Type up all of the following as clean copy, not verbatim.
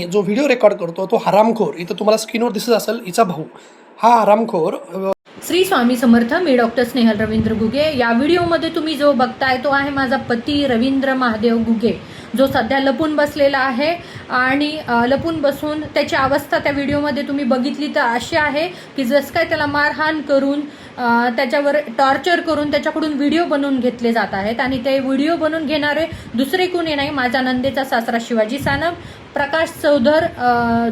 जो video record करतो तो हरामखोर, इथं तुम्हाला स्क्रीनवर दिसत असेल हिचा भाऊ, हा हरामखोर श्री स्वामी समर्थ. मी डॉक्टर स्नेहल रवींद्र गुगे. या व्हिडिओमध्ये तुम्ही जो बघताय तो आहे माझा पती रवींद्र महादेव गुगे, जो सध्या लपून बसलेला आहे. आणि लपून बसून त्याची अवस्था त्या व्हिडिओमध्ये तुम्ही बघितली तर अशी आहे की जसं काय त्याला मारहाण करून त्याच्यावर टॉर्चर करून त्याच्याकडून व्हिडिओ बनवून घेतले जात आहेत. आणि ते व्हिडिओ बनवून घेणारे दुसरे कोणी नाही, माझ्या नंदेचा सासरा शिवाजी सानप, प्रकाश चौधर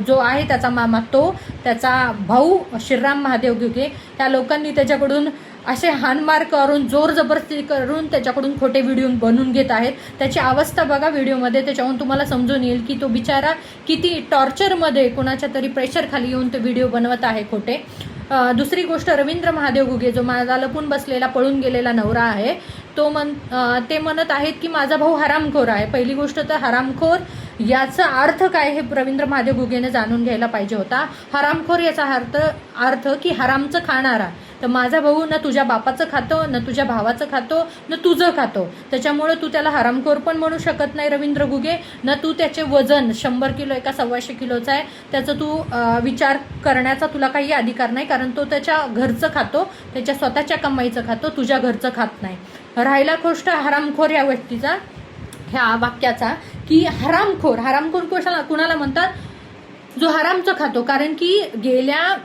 जो आहे त्याचा मामा, तो त्याचा भाऊ श्रीराम महादेव गुगे, या लोकांनी त्याच्याकडून असे हाणमार करून जोर जबरदस्ती करून त्याच्याकडून खोटे व्हिडिओ बनवून घेत आहेत. त्याची अवस्था बघा व्हिडिओमध्ये, त्याच्याहून तुम्हाला समजून येईल की तो बिचारा किती टॉर्चरमध्ये कोणाच्या तरी प्रेशर खाली येऊन तो व्हिडिओ बनवत आहे खोटे. दुसरी गोष्ट, रवींद्र महादेव गुगे जो माझा लपून बसलेला पळून गेलेला नवरा आहे, ते म्हणत आहेत की माझा भाऊ हरामखोर आहे. पहिली गोष्ट तर हरामखोर याचा अर्थ काय हे रवींद्र महादेव गुगेने जाणून घ्यायला पाहिजे होता. हरामखोर याचा अर्थ की हरामचं खाणारा. तर माझा भाऊ ना तुझ्या बापाचं खातो, न तुझ्या भावाचं खातो, न तुझं खातो. त्याच्यामुळे तू त्याला हरामखोर पण म्हणू शकत नाही रवींद्र गुगे. न तू त्याचे वजन 100 किलो का 125 किलोचं आहे त्याचं तू विचार करण्याचा तुला काही अधिकार नाही, कारण तो त्याच्या घरचं खातो, त्याच्या स्वतःच्या कमाईचं खातो, तुझ्या घरचं खात नाही. राहिला गोष्ट हरामखोर या व्यक्तीचा, ह्या वाक्याचा, की हरामखोर कुणाला म्हणतात, जो हरामचं खातो. कारण की गेल्या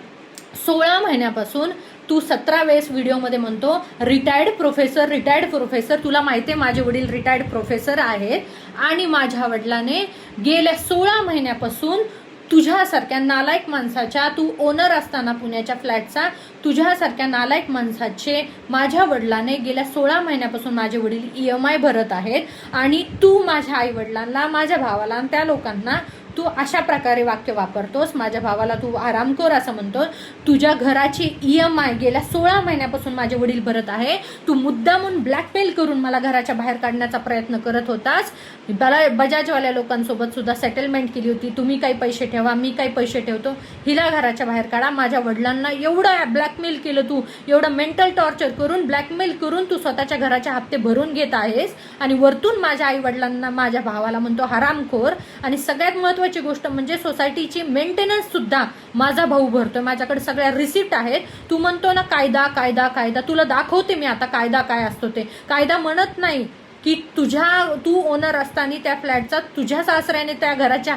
16 महिन्यापासून तू 17 वेळेस व्हिडिओमध्ये म्हणतो रिटायर्ड प्रोफेसर. तुला माहिती आहे माझे वडील रिटायर्ड प्रोफेसर आहेत आणि माझ्या वडिलाने गेल्या 16 महिन्यापासून तुझ्यासारख्या नालायक माणसाच्या, तू ओनर असताना पुण्याच्या फ्लॅटचा, तुझ्यासारख्या नालायक माणसाचे माझ्या वडिलाने गेल्या 16 महिन्यापासून माझे वडील EMI भरत आहेत. आणि तू माझ्या आई वडिलांना, माझ्या भावाला आणि त्या लोकांना तू अशा प्रकारे वाक्य वापरतोस. माझ्या भावाला तू आरामखोर असं म्हणतो. तुझ्या घराची EMI गेल्या 16 महिन्यापासून माझे वडील भरत आहे. तू मुद्दामून ब्लॅकमेल करून मला घराच्या बाहेर काढण्याचा प्रयत्न करत होतास. बजाजवाल्या लोकांसोबत सुद्धा सेटलमेंट केली होती, तुम्ही काही पैसे ठेवा, मी काही पैसे ठेवतो, हिला घराच्या बाहेर काढा. माझ्या वडिलांना एवढं ब्लॅकमेल केलं तू, एवढं मेंटल टॉर्चर करून ब्लॅकमेल करून तू स्वतःच्या घराचे हप्ते भरून घेत आहेस. आणि वरतून माझ्या आई वडिलांना, माझ्या भावाला म्हणतो हरामखोर. आणि सगळ्यात महत्त्वाची गोष्ट म्हणजे सोसायटीची मेंटेनन्स सुद्धा माझा भाऊ भरतोय. माझ्याकडे सगळ्या रिसिप्ट आहेत. तू म्हणतो ना कायदा, तुला दाखवते मी आता कायदा काय असतो ते. कायदा म्हणत नाही की तू ओनर असताना त्या फ्लॅटचा तुझ्या सासऱ्याने त्या घराच्या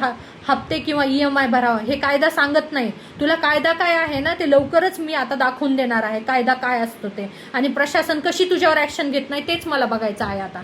हप्ते किंवा EMI भरावा, हे कायदा सांगत नाही. तुला कायदा काय आहे ना ते लवकरच मी आता दाखवून देणार आहे, कायदा काय असतो ते. आणि प्रशासन कशी तुझ्यावर ऍक्शन घेत नाही तेच मला बघायचं आहे आता.